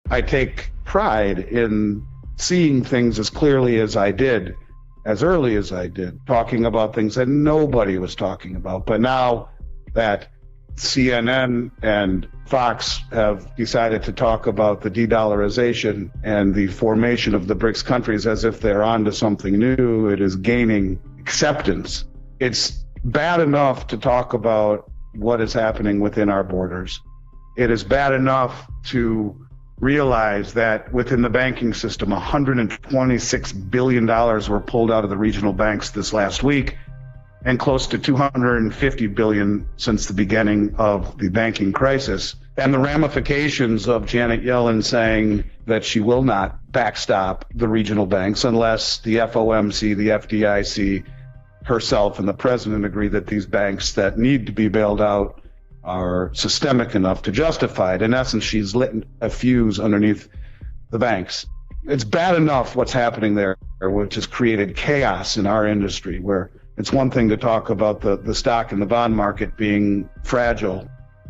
I take pride in seeing things as clearly as I did, as early as I did, talking about things that nobody was talking about. But now that CNN and Fox have decided to talk about the de-dollarization and the formation of the BRICS countries as if they're onto something new, it is gaining acceptance. It's bad enough to talk about what is happening within our borders. It is bad enough to realize that within the banking system, $126 billion were pulled out of the regional banks this last week, and close to $250 billion since the beginning of the banking crisis. And the ramifications of Janet Yellen saying that she will not backstop the regional banks unless the FOMC, the FDIC, herself and the president agree that these banks that need to be bailed out are systemic enough to justify it. In essence, she's lit a fuse underneath the banks. It's bad enough what's happening there, which has created chaos in our industry, where it's one thing to talk about the stock and the bond market being fragile,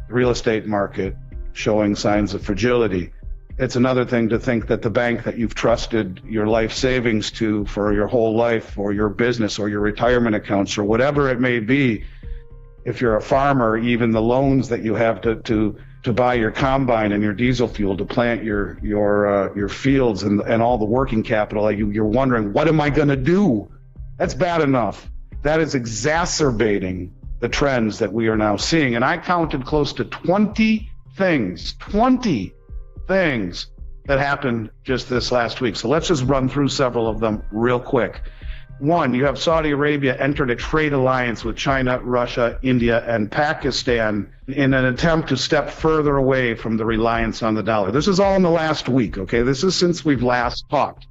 the real estate market showing signs of fragility. It's another thing to think that the bank that you've trusted your life savings to for your whole life, or your business, or your retirement accounts, or whatever it may be, if you're a farmer, even the loans that you have to buy your combine and your diesel fuel to plant your fields and all the working capital, you're wondering, what am I going to do? That's bad enough. That is exacerbating the trends that we are now seeing. And I counted close to 20 things that happened just this last week. So let's just run through several of them real quick. One, you have Saudi Arabia entered a trade alliance with China, Russia, India, and Pakistan in an attempt to step further away from the reliance on the dollar. This is all in the last week, okay? This is since we've last talked.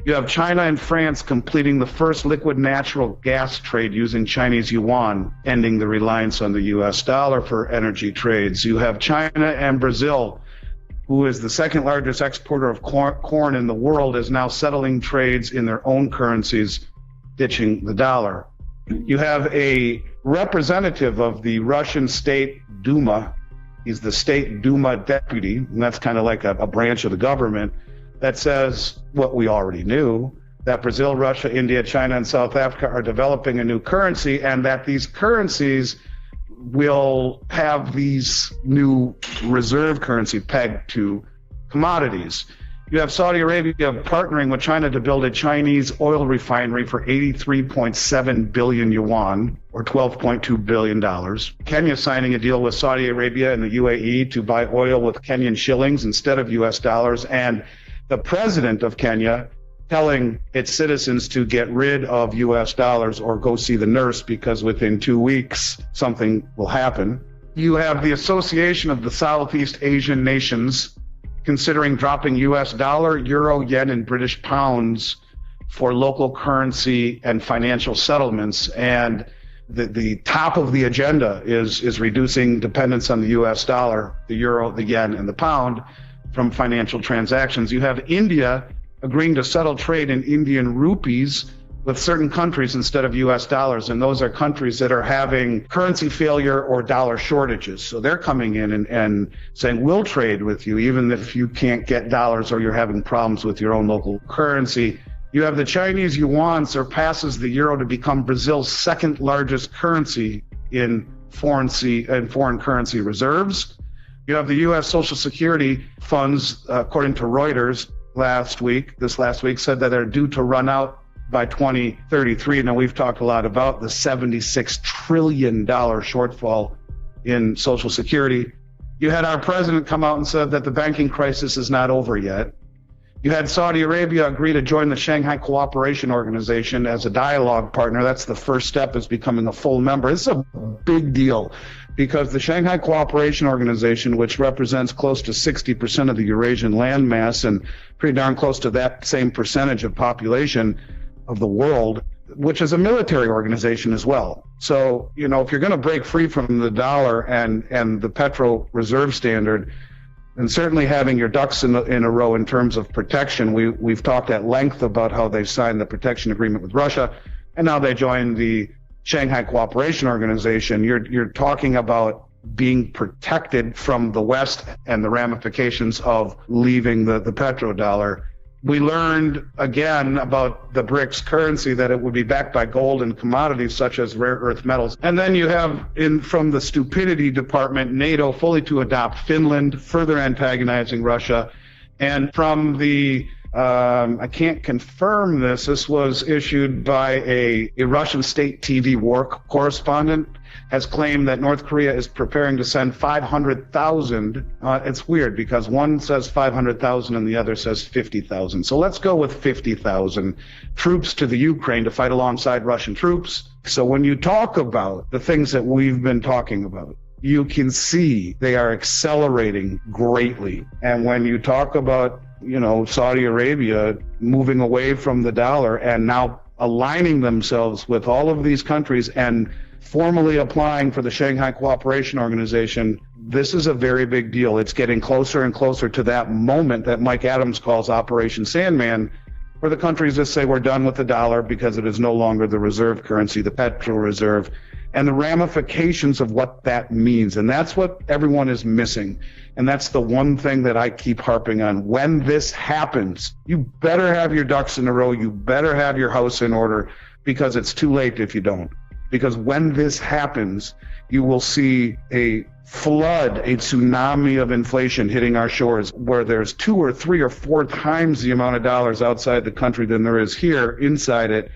You have China and France completing the first liquid natural gas trade using Chinese yuan, ending the reliance on the US dollar for energy trades. You have China and Brazil, who is the second largest exporter of corn in the world, is now settling trades in their own currencies, ditching the dollar. You have a representative of the Russian State Duma. He's the State Duma deputy, and that's kind of like a branch of the government, that says what we already knew, that Brazil, Russia, India, China, and South Africa are developing a new currency, and that these currencies will have these new reserve currency pegged to commodities. You have Saudi Arabia partnering with China to build a Chinese oil refinery for 83.7 billion yuan, or $12.2 billion. Kenya signing a deal with Saudi Arabia and the UAE to buy oil with Kenyan shillings instead of US dollars, and the president of Kenya telling its citizens to get rid of US dollars or go see the nurse because within 2 weeks something will happen. You have the Association of the Southeast Asian Nations considering dropping US dollar, euro, yen, and British pounds for local currency and financial settlements. And the top of the agenda is reducing dependence on the US dollar, the euro, the yen, and the pound from financial transactions. You have India agreeing to settle trade in Indian rupees with certain countries instead of US dollars, and those are countries that are having currency failure or dollar shortages. So they're coming in and saying, we'll trade with you even if you can't get dollars or you're having problems with your own local currency. You have the Chinese yuan surpasses the euro to become Brazil's second largest currency in foreign currency reserves. You have the U.S. Social Security funds, according to Reuters this last week, said that they're due to run out by 2033. Now, we've talked a lot about the $76 trillion shortfall in Social Security. You had our president come out and said that the banking crisis is not over yet. You had Saudi Arabia agree to join the Shanghai Cooperation Organization as a dialogue partner. That's the first step, is becoming a full member. It's a big deal because the Shanghai Cooperation Organization, which represents close to 60% of the Eurasian landmass and pretty darn close to that same percentage of population of the world, which is a military organization as well. So, if you're going to break free from the dollar and the petro reserve standard, and certainly having your ducks in a row in terms of protection. We've talked at length about how they've signed the protection agreement with Russia, and now they joined the Shanghai Cooperation Organization. You're talking about being protected from the West and the ramifications of leaving the petrodollar. We learned again about the BRICS currency, that it would be backed by gold and commodities such as rare earth metals. And then you have from the stupidity department, NATO fully to adopt Finland, further antagonizing Russia. And from the I can't confirm this. This was issued by a Russian state TV war correspondent, has claimed that North Korea is preparing to send 500,000. It's weird because one says 500,000 and the other says 50,000. So let's go with 50,000 troops to the Ukraine to fight alongside Russian troops. So when you talk about the things that we've been talking about, you can see they are accelerating greatly. And when you talk about, Saudi Arabia moving away from the dollar and now aligning themselves with all of these countries and formally applying for the Shanghai Cooperation Organization, this is a very big deal. It's getting closer and closer to that moment that Mike Adams calls Operation Sandman, where the countries just say we're done with the dollar because it is no longer the reserve currency, the petrol reserve, and the ramifications of what that means. And that's what everyone is missing. And that's the one thing that I keep harping on. When this happens, you better have your ducks in a row. You better have your house in order, because it's too late if you don't. Because when this happens, you will see a flood, a tsunami of inflation hitting our shores, where there's 2 or 3 or 4 times the amount of dollars outside the country than there is here inside it.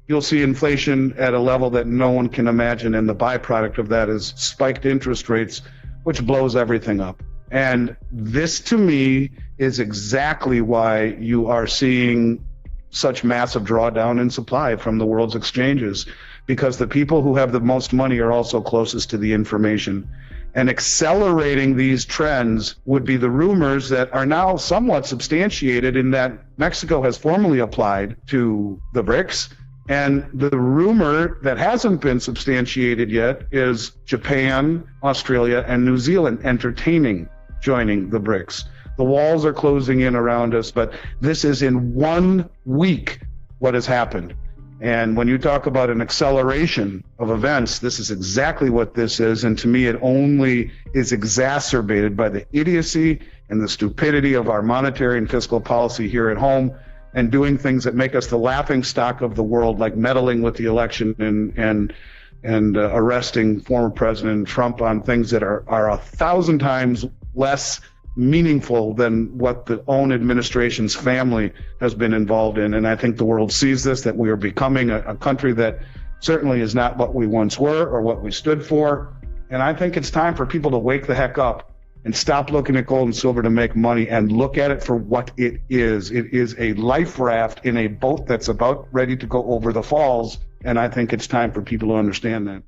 You'll see inflation at a level that no one can imagine, and the byproduct of that is spiked interest rates, which blows everything up. And this, to me, is exactly why you are seeing such massive drawdown in supply from the world's exchanges, because the people who have the most money are also closest to the information. And accelerating these trends would be the rumors that are now somewhat substantiated in that Mexico has formally applied to the BRICS. And the rumor that hasn't been substantiated yet is Japan, Australia, and New Zealand entertaining joining the BRICS. The walls are closing in around us, but this is in 1 week what has happened. And when you talk about an acceleration of events, this is exactly what this is. And to me, it only is exacerbated by the idiocy and the stupidity of our monetary and fiscal policy here at home, and doing things that make us the laughing stock of the world, like meddling with the election and arresting former President Trump on things that are 1,000 times less meaningful than what the own administration's family has been involved in. And I think the world sees this, that we are becoming a country that certainly is not what we once were or what we stood for. And I think it's time for people to wake the heck up and stop looking at gold and silver to make money and look at it for what it is. It is a life raft in a boat that's about ready to go over the falls. And I think it's time for people to understand that.